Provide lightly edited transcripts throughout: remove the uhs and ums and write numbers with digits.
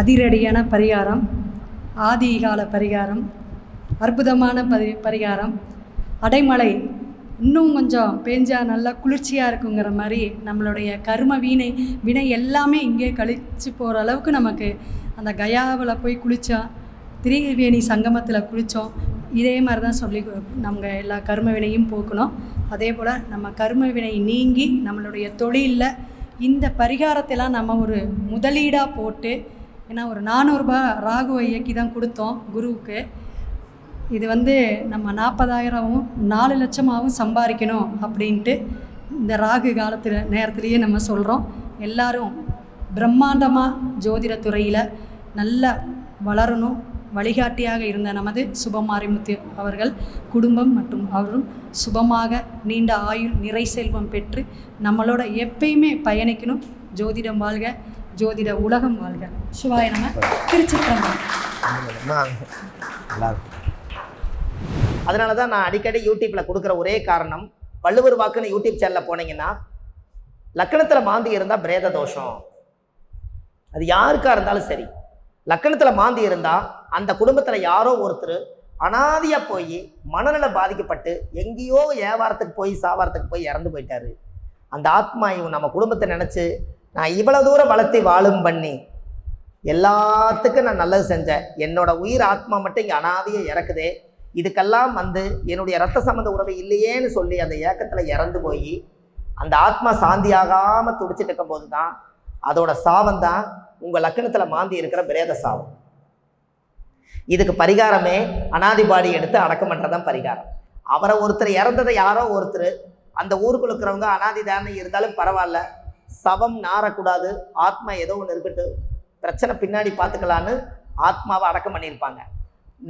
அதிரடியான பரிகாரம், ஆதிகால பரிகாரம், அற்புதமான பரிகாரம். அடைமழை இன்னும் கொஞ்சம் பேஞ்சா நல்லா குளிர்ச்சியாக இருக்குங்கிற மாதிரி நம்மளுடைய கர்ம வினை எல்லாமே இங்கே கழிச்சு போகிற அளவுக்கு நமக்கு அந்த கயாவில் போய் குளித்தோம், திரிவேணி சங்கமத்தில் குளித்தோம். இதே மாதிரி தான் சொல்லி நம்ம எல்லா கர்ம வினையும் போக்கணும். அதே போல் நம்ம கர்ம வினை நீங்கி நம்மளுடைய தொழிலில் இந்த பரிகாரத்தெல்லாம் நம்ம ஒரு முதலீடாக போட்டு, ஏன்னா ஒரு 400 ரூபா ராகுவை இயக்கி தான் கொடுத்தோம் குருவுக்கு. இது நம்ம 40,000வும் 4 லட்சமாகவும் சம்பாதிக்கணும் அப்படின்ட்டு இந்த ராகு நேரத்திலேயே நம்ம சொல்கிறோம். எல்லாரும் பிரம்மாண்டமாக ஜோதிடத்துறையில் நல்லா வளரணும். வழிகாட்டியாக இருந்த நமது சுபமாரிமுத்து அவர்கள் குடும்பம் மற்றும் அவரும் சுபமாக நீண்ட ஆயுள் நிறை செல்வம் பெற்று நம்மளோட எப்பயுமே பயணிக்கணும். ஜோதிடம் வாழ்க, ஜோதிட உலகம் வாழ்க. சிவாய நம. திருச்சிற்றம்பலம். அதனால தான் நான் அடிக்கடி யூடியூப்பில் கொடுக்குற ஒரே காரணம், வள்ளுவர் வாக்குன்னு யூடியூப் சேனலில் போனீங்கன்னா லக்கணத்தில் மாந்தி இருந்தால் பிரேத தோஷம். அது யாருக்காக இருந்தாலும் சரி, லக்கணத்தில் மாந்தி இருந்தால் அந்த குடும்பத்தில் யாரோ ஒருத்தர் அனாதியாக போய் மனநல பாதிக்கப்பட்டு எங்கேயோ வியாபாரத்துக்கு போய் சாவாரத்துக்கு போய் இறந்து போயிட்டாரு. அந்த ஆத்மா இவன் நம்ம குடும்பத்தை நினச்சி நான் இவ்வளோ தூரம் வளர்த்தி வாழும் பண்ணி எல்லாத்துக்கும் நான் நல்லது செஞ்சேன், என்னோட உயிர் ஆத்மா மட்டும் இங்கே அனாதியாக இறக்குதே, இதுக்கெல்லாம் என்னுடைய ரத்த சம்பந்த உறவு இல்லையேன்னு சொல்லி அந்த ஏக்கத்தில் இறந்து போய் அந்த ஆத்மா சாந்தியாகாமல் துடிச்சிட்டு இருக்கும்போது தான் அதோட சாபம் தான் உங்கள் லக்கணத்தில் மாந்தி இருக்கிற பிரேத சாபம். இதுக்கு பரிகாரமே அனாதிபாடி எடுத்து அடக்கம் பண்ணுறதான் பரிகாரம். அவரை ஒருத்தர் இறந்ததை யாரோ ஒருத்தர் அந்த ஊருக்குள்ள இருக்கிறவங்க அனாதி தானே இருந்தாலும் பரவாயில்ல, சவம் நாரக்கூடாது, ஆத்மா ஏதோ ஒன்று இருக்கட்டு, பிரச்சனை பின்னாடி பார்த்துக்கலான்னு ஆத்மாவை அடக்கம் பண்ணியிருப்பாங்க.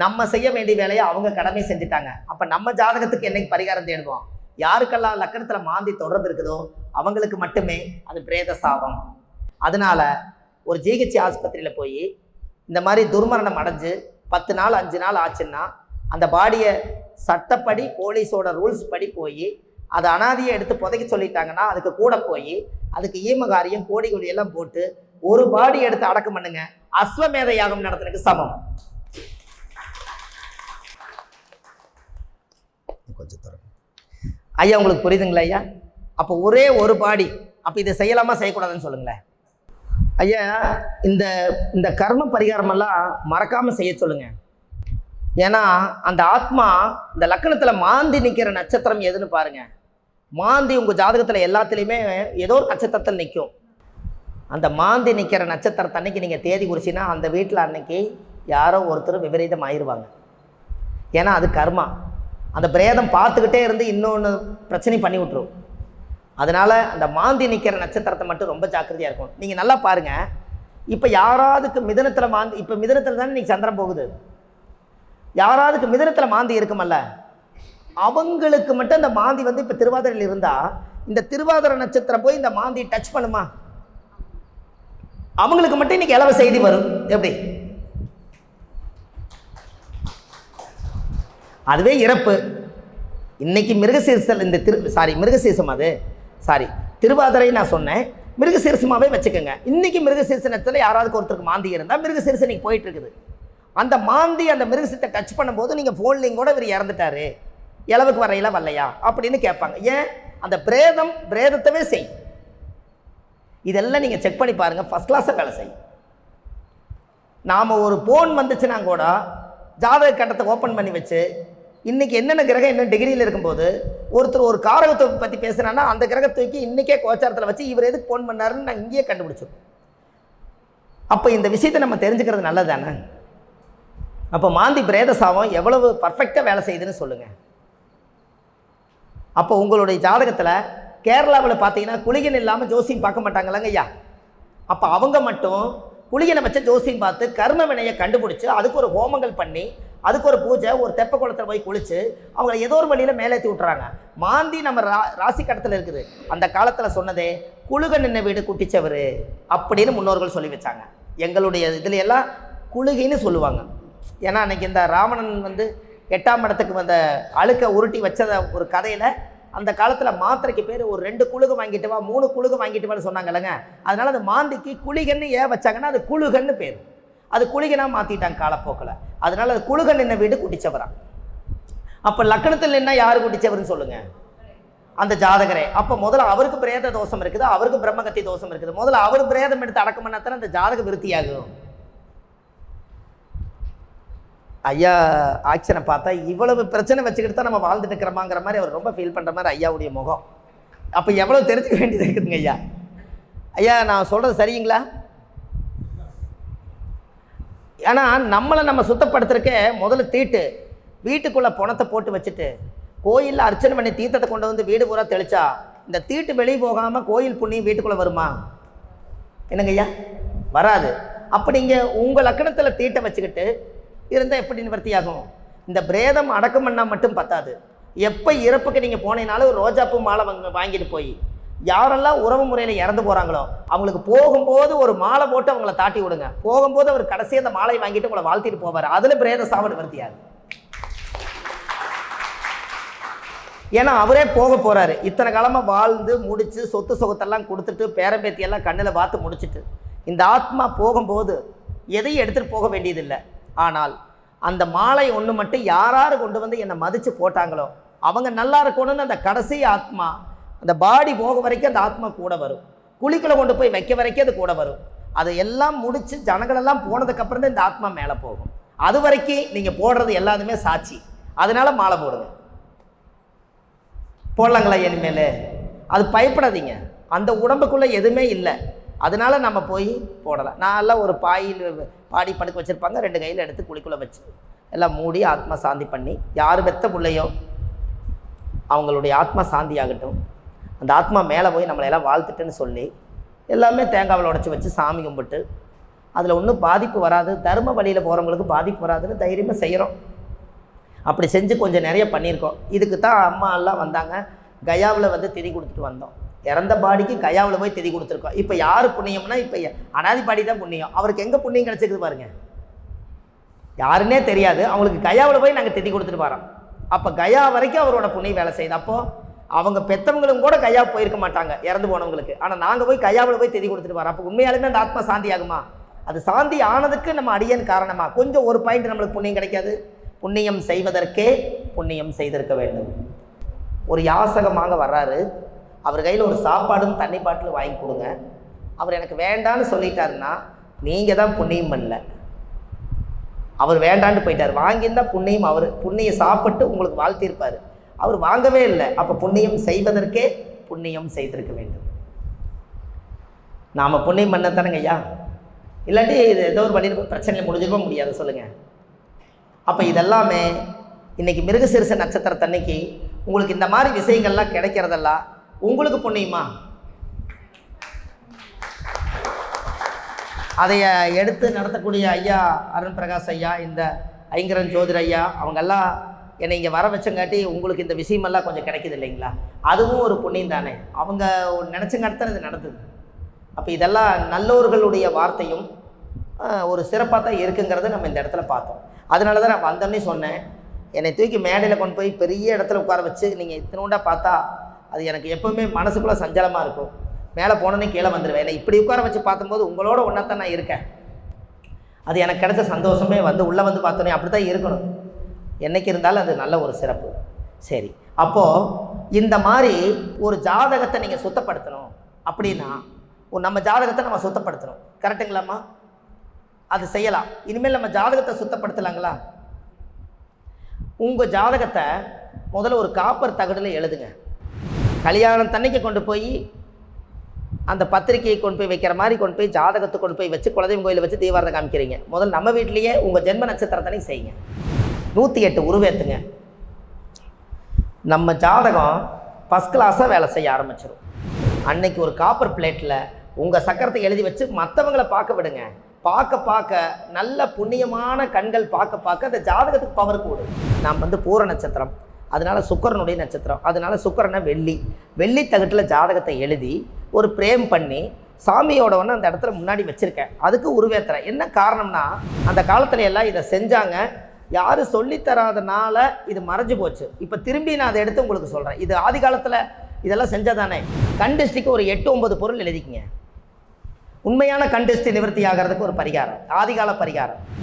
நம்ம செய்ய வேண்டிய வேலையை அவங்க கடமை செஞ்சுட்டாங்க. அப்போ நம்ம ஜாதகத்துக்கு என்னைக்கு பரிகாரம் தேடுவோம்? யாருக்கெல்லாம் லக்கணத்தில் மாந்தி தொடர்பு இருக்குதோ அவங்களுக்கு மட்டுமே அது பிரேத சாபம். அதனால ஒரு ஜிஹெச் ஆஸ்பத்திரியில் போய் இந்த மாதிரி துர்மரணம் அடைஞ்சு 10 நாள் 5 நாள் ஆச்சுன்னா அந்த பாடியை சட்டப்படி போலீஸோட ரூல்ஸ் படி போய் அதை அனாதியை எடுத்து புதைக்க சொல்லிட்டாங்கன்னா அதுக்கு கூட போய் அதுக்கு ஈமகாரியம் கோடி எல்லாம் போட்டு ஒரு பாடி எடுத்து அடக்கம் பண்ணுங்க, அஸ்வமேத யாகம் நடத்துறதுக்கு சமம். கொஞ்சம் தர ஐயா, உங்களுக்கு புரியுதுங்களா ஐயா? அப்போ ஒரே ஒரு பாடி, அப்போ இதை செய்யலாமா செய்யக்கூடாதுன்னு சொல்லுங்களேன் ஐயா. இந்த கர்ம பரிகாரமெல்லாம் மறக்காமல் செய்ய சொல்லுங்க. ஏன்னா அந்த ஆத்மா இந்த லக்கணத்தில் மாந்தி நிற்கிற நட்சத்திரம் எதுன்னு பாருங்க. மாந்தி உங்கள் ஜாதகத்தில் எல்லாத்துலேயுமே ஏதோ ஒரு நட்சத்திரத்தில் நிற்கும். அந்த மாந்தி நிற்கிற நட்சத்திரத்தை அன்னைக்கு நீங்கள் தேதி குறிச்சின்னா அந்த வீட்டில் அன்னைக்கு யாரோ ஒருத்தர் விபரீதம் ஆயிடுவாங்க. ஏன்னா அது கர்மா. அந்த பிரேதம் பார்த்துக்கிட்டே இருந்து இன்னொன்று பிரச்சனை பண்ணி விட்டுரும். அதனால் அந்த மாந்தி நிற்கிற நட்சத்திரத்தை மட்டும் ரொம்ப ஜாக்கிரதையாக இருக்கும். நீங்கள் நல்லா பாருங்கள், இப்போ யாராவதுக்கு மிதனத்தில் மாந்தி, இப்போ மிதனத்தில் தானே இன்றைக்கி சந்திரன் போகுது, யாராவதுக்கு மிதனத்தில் மாந்தி இருக்குமல்ல, அவங்களுக்கு மட்டும் அந்த மாந்தி இப்போ திருவாதிரையில் இருந்தால் இந்த திருவாதிரை நட்சத்திரம் போய் இந்த மாந்தி டச் பண்ணுமா? அவங்களுக்கு மட்டும் இன்றைக்கி இலவ செய்தி வரும். எப்படி? அதுவே இறப்பு. இன்னைக்கு மிருகசீரிசல் இந்த மிருகசீரிசம் திருவாதிரை நான் சொன்னேன், மிருகசீரிசமாகவே வச்சுக்கோங்க. இன்றைக்கி மிருகசீரிச நட்சத்திரத்தில் யாராவது ஒருத்தருக்கு மாந்தி இருந்தால் மிருகசீரிசம் இன்னைக்கு போயிட்டு இருக்குது. அந்த மாந்தி அந்த மிருகசீரிசத்தை டச் பண்ணும்போது நீங்கள் ஃபோன்லையும் கூட இவர் இறந்துட்டாரு, இளவுக்கு வரையில வரலையா அப்படின்னு கேட்பாங்க. ஏன்? அந்த பிரேதத்தவே செய். இதெல்லாம் நீங்கள் செக் பண்ணி பாருங்கள், ஃபஸ்ட் கிளாஸாக வேலை செய்யும். நாம் ஒரு ஃபோன் வந்துச்சுன்னா கூட ஜாதக கட்டத்தை ஓப்பன் பண்ணி வச்சு இன்றைக்கி என்னென்ன கிரகம் என்ன டிகிரியில் இருக்கும்போது ஒருத்தர் ஒரு காரகத்தை பற்றி பேசுகிறான்னா அந்த கிரகத்துக்கு இன்றைக்கே கோச்சாரத்தில் வச்சு இவர் எதுக்கு ஃபோன் பண்ணாருன்னு நான் இங்கேயே கண்டுபிடிச்சிருக்கோம். அப்போ இந்த விஷயத்தை நம்ம தெரிஞ்சுக்கிறது நல்லது தானே? அப்போ மாந்தி பிரேத சாபம் எவ்வளவு பர்ஃபெக்டாக வேலை செய்யுதுன்னு சொல்லுங்கள். அப்போ உங்களுடைய ஜாதகத்தில் கேரளாவில் பார்த்தீங்கன்னா குளிகன் இல்லாமல் ஜோசியம் பார்க்க மாட்டாங்களாங்க ஐயா. அப்போ அவங்க மட்டும் குளிகனை வச்ச ஜோசியம் பார்த்து கர்ம வினையை கண்டுபிடிச்சி அதுக்கு ஒரு ஹோமங்கள் பண்ணி அதுக்கு ஒரு பூஜை, ஒரு தெப்ப குளத்தில் போய் குளித்து அவங்கள ஏதோ ஒரு வழியில் மேலேற்றி விட்டுறாங்க. மாந்தி நம்ம ராசி கட்டத்தில் இருக்குது. அந்த காலத்தில் சொன்னதே குளுக நின்ன வீடு குட்டிச்சவர் அப்படின்னு முன்னோர்கள் சொல்லி வச்சாங்க. எங்களுடைய இதில் எல்லாம் குளுகின்னு சொல்லுவாங்க. ஏன்னா அன்றைக்கி இந்த ராவணன் 8ஆம் இடத்துக்கு வந்த அழுக்க உருட்டி வச்சத ஒரு கதையில் அந்த காலத்தில் மாத்திரைக்கு பேர் ஒரு 2 குளுகு வாங்கிட்டு வா 3 குளுகு வாங்கிட்டு வான்னு சொன்னாங்கல்லங்க. அதனால் அந்த மாந்திக்கு குளிகன்னு ஏன் வச்சாங்கன்னா அது குளுகன்னு பேர். அது குளிகனா மாற்றிட்டாங்க காலப்போக்கில். அதனால அது குழுக நின்ன வீடு குட்டிச்சவரா. அப்போ லக்கணத்தில் நின்னா யார் குட்டிச்சவர்னு சொல்லுங்கள்? அந்த ஜாதகரே. அப்போ முதல்ல அவருக்கு பிரேத தோஷம் இருக்குது, அவருக்கு பிரம்மகத்தி தோஷம் இருக்குது. முதல்ல அவர் பிரேதம் எடுத்து அடக்கம் பண்ணாத்தானே அந்த ஜாதக விருத்தியாகும். ஐயா ஆக்ஷனை பார்த்தா இவ்வளவு பிரச்சனை வச்சுக்கிட்டு தான் நம்ம வாழ்ந்துட்டு இருக்கிறோமாங்கிற மாதிரி அவர் ரொம்ப ஃபீல் பண்ணுற மாதிரி ஐயாவுடைய முகம். அப்போ எவ்வளோ தெரிஞ்சுக்க வேண்டியது இருக்குதுங்க ஐயா. ஐயா நான் சொல்கிறது சரிங்களா? ஏன்னா நம்மளை நம்ம சுத்தப்படுத்துறதுக்கே முதல்ல தீட்டு. வீட்டுக்குள்ளே பணத்தை போட்டு வச்சுட்டு கோயிலில் அர்ச்சனை பண்ணி தீர்த்தத்தை கொண்டு வந்து வீடு பூரா தெளிச்சா இந்த தீட்டு வெளியே போகாமல் கோயில் புண்ணியம் வீட்டுக்குள்ளே வருமா? என்னங்க ஐயா? வராது. அப்படி இங்கே உங்கள் லக்கணத்தில் தீட்டை வச்சுக்கிட்டு இருந்தால் எப்படி நிவர்த்தியாகும்? இந்த பிரேதம் அடக்கம் பண்ணால் மட்டும் பத்தாது. எப்போ இறப்புக்கு நீங்கள் போனீங்கனாலும் ஒரு ரோஜாப்பூ மாலை வாங்கிட்டு போய் யாரெல்லாம் உறவு முறையில் இறந்து போகிறாங்களோ அவங்களுக்கு போகும்போது ஒரு மாலை போட்டு அவங்கள தாட்டி விடுங்க. போகும்போது அவர் கடைசி அந்த மாலையை வாங்கிட்டு உங்களை வாழ்த்திட்டு போவார். அதில் பிரேத சாவு நிவர்த்தியாகும். ஏன்னா அவரே போக போகிறாரு. இத்தனை காலமாக வாழ்ந்து முடித்து சொத்து சொகத்தெல்லாம் கொடுத்துட்டு பேரம்பேத்தியெல்லாம் கண்ணில் பார்த்து முடிச்சுட்டு இந்த ஆத்மா போகும்போது எதையும் எடுத்துகிட்டு போக வேண்டியதில்லை. ஆனால் அந்த மாலை ஒன்று மட்டும் யார் கொண்டு வந்து என்னை மதித்து போட்டாங்களோ அவங்க நல்லா இருக்கணும்னு அந்த கடைசி ஆத்மா அந்த பாடி போக வரைக்கும் அந்த ஆத்மா கூட வரும். குழிக்குள்ளே கொண்டு போய் வைக்க வரைக்கும் அது கூட வரும். அதை எல்லாம் முடித்து ஜனங்களெல்லாம் போனதுக்கப்புறம் தான் இந்த ஆத்மா மேலே போகும். அது வரைக்கும் நீங்கள் போடுறது எல்லாத்துமே சாட்சி. அதனால மாலை போடுங்க. போடலாங்களா? இனிமேல் அது பயப்படாதீங்க. அந்த உடம்புக்குள்ளே எதுவுமே இல்லை. அதனால நம்ம போய் போடலாம். நான் எல்லாம் ஒரு பாயில் பாடி படுக்க வச்சுருப்பாங்க, 2 கையில் எடுத்து குழிக்குள்ளே வச்சு எல்லாம் மூடி ஆத்மா சாந்தி பண்ணி யார் பெத்த பிள்ளையோ அவங்களுடைய ஆத்மா சாந்தி ஆகட்டும், அந்த ஆத்மா மேலே போய் நம்மளையெல்லாம் வாழ்த்துட்டுன்னு சொல்லி எல்லாமே தேங்காவில் உடச்சி வச்சு சாமி கும்பிட்டு அதில் ஒன்றும் பாதிப்பு வராது, தர்ம வழியில் போகிறவங்களுக்கு பாதிப்பு வராதுன்னு தைரியமாக செய்கிறோம். அப்படி செஞ்சு கொஞ்சம் நிறைய பண்ணியிருக்கோம். இதுக்கு தான் அம்மா எல்லாம் வந்தாங்க. கயாவில் வந்து திதி கொடுத்துட்டு வந்தோம். இறந்த பாடிக்கு கயாவில் போய் திதி கொடுத்துருக்கோம். இப்போ யார் புண்ணியம்னா இப்போ அனாதி பாடி தான் புண்ணியம். அவருக்கு எங்கே புண்ணியம் கிடச்சிருக்கு பாருங்கள். யாருன்னே தெரியாது, அவங்களுக்கு கயாவில் போய் நாங்கள் திதி கொடுத்துட்டு வரோம். அப்போ கயா வரைக்கும் அவரோட புண்ணியம் வேலை செய்யுது. அப்போது அவங்க பெற்றவங்களும் கூட கயா போயிருக்க மாட்டாங்க இறந்து போனவங்களுக்கு. ஆனால் நாங்கள் போய் கயாவில் போய் திதி கொடுத்துட்டு வரோம். அப்போ உண்மையாலுமே அந்த ஆத்மா சாந்தி ஆகுமா? அது சாந்தி ஆனதுக்கு நம்ம அடியன் காரணமாக கொஞ்சம் ஒரு பாயிண்ட் நம்மளுக்கு புண்ணியம் கிடைக்காது. புண்ணியம் செய்வதற்கே புண்ணியம் செய்திருக்க வேண்டும். ஒரு யாசகமாக வர்றாரு, அவர் கையில் ஒரு சாப்பாடும் தண்ணி பாட்டில் வாங்கி கொடுங்க. அவர் எனக்கு வேண்டான்னு சொல்லிட்டாருன்னா நீங்கள் தான் புண்ணியம் பண்ணல. அவர் வேண்டான்னு போயிட்டார். வாங்கியிருந்தால் புண்ணியம் அவர் புண்ணியம் சாப்பிட்டு உங்களுக்கு வாழ்த்திருப்பார். அவர் வாங்கவே இல்லை. அப்போ புண்ணியம் செய்வதற்கே புண்ணியம் செய்திருக்க வேண்டும். நாம் புண்ணியம் பண்ணத்தானுங்க ஐயா. இல்லாட்டி இது ஏதோ ஒரு வழியில் பிரச்சனையில் முடிஞ்சிருக்க முடியாது சொல்லுங்கள். அப்போ இதெல்லாமே இன்றைக்கி மிருகசீரிஷ நட்சத்திரத்தன்னைக்கு உங்களுக்கு இந்த மாதிரி விஷயங்கள்லாம் கிடைக்கிறதெல்லாம் உங்களுக்கு புண்ணியமா? அதை எடுத்து நடத்தக்கூடிய ஐயா அருண் பிரகாஷ் ஐயா, இந்த ஐங்கரன் ஜோதிர் ஐயா, அவங்கெல்லாம் என்னை இங்கே வர வச்சங்காட்டி உங்களுக்கு இந்த விஷயமெல்லாம் கொஞ்சம் கிடைக்கிது இல்லைங்களா? அதுவும் ஒரு புண்ணியம் தானே. அவங்க நினச்சங்காட்டி இது நடந்தது. அப்போ இதெல்லாம் நல்லோர்களுடைய வார்த்தையும் ஒரு சிறப்பாக தான் இருக்குங்கிறத நம்ம இந்த இடத்துல பார்த்தோம். அதனால தான் நான் வந்தோன்னே சொன்னேன், என்னை தூக்கி மேடையில் கொண்டு போய் பெரிய இடத்துல உட்கார வச்சு நீங்கள் இத்தனோண்டா பார்த்தா அது எனக்கு எப்போவுமே மனசுக்குள்ளே சஞ்சலமாக இருக்கும். மேலே போனோன்னே கீழே வந்துடுவேன். என்னை இப்படி உட்கார வச்சு பார்க்கும்போது உங்களோட ஒன்றா தான் நான் இருக்கேன். அது எனக்கு கிடைச்ச சந்தோஷமே. உள்ளே வந்து பார்த்தோன்னே அப்படி தான் இருக்கணும். என்றைக்கு இருந்தாலும் அது நல்ல ஒரு சிறப்பு. சரி, அப்போது இந்த மாதிரி ஒரு ஜாதகத்தை நீங்கள் சுத்தப்படுத்தணும் அப்படின்னா நம்ம ஜாதகத்தை நம்ம சுத்தப்படுத்தணும். கரெக்டுங்களாம்மா? அது செய்யலாம். இனிமேல் நம்ம ஜாதகத்தை சுத்தப்படுத்தலாங்களா? உங்கள் ஜாதகத்தை முதல்ல ஒரு காப்பர் தகடில் எழுதுங்க. கல்யாணம் தண்ணிக்கு கொண்டு போய் அந்த பத்திரிக்கையை கொண்டு போய் வைக்கிற மாதிரி கொண்டு போய் ஜாதகத்தை கொண்டு போய் வச்சு குலதெய்வம் கோயிலை வச்சு தீவாரத்தை காமிக்கிறீங்க. முதல்ல நம்ம வீட்லேயே உங்கள் ஜென்ம நட்சத்திரத்தனை செய்யுங்க. 108 உருவேற்றுங்க. நம்ம ஜாதகம் ஃபஸ்ட் கிளாஸாக வேலை செய்ய ஆரம்பிச்சிடும். அன்னைக்கு ஒரு காப்பர் பிளேட்டில் உங்கள் சக்கரத்தை எழுதி வச்சு மற்றவங்களை பார்க்க விடுங்க. பார்க்க பார்க்க நல்ல புண்ணியமான கண்கள் பார்க்க பார்க்க அந்த ஜாதகத்துக்கு பவர் கூடும். நாம் பூர நட்சத்திரம், அதனால சுக்கரனுடைய நட்சத்திரம், அதனால சுக்கரனை வெள்ளி தகட்டில் ஜாதகத்தை எழுதி ஒரு பிரேம் பண்ணி சாமியோட ஒன்று அந்த இடத்துல முன்னாடி வச்சுருக்கேன். அதுக்கு உருவேற்றுறேன். என்ன காரணம்னா அந்த காலத்துல எல்லாம் இதை செஞ்சாங்க. யாரும் சொல்லித்தராதனால இது மறைஞ்சு போச்சு. இப்போ திரும்பி நான் அதை எடுத்து உங்களுக்கு சொல்கிறேன். இது ஆதி காலத்தில் இதெல்லாம் செஞ்சதானே. கண் டிஸ்ட்ரிக்கு ஒரு 8-9 பொருள் எழுதிக்கிங்க. உண்மையான கண் திருஷ்டி நிவர்த்தி ஆகிறதுக்கு ஒரு பரிகாரம், ஆதிகால பரிகாரம்.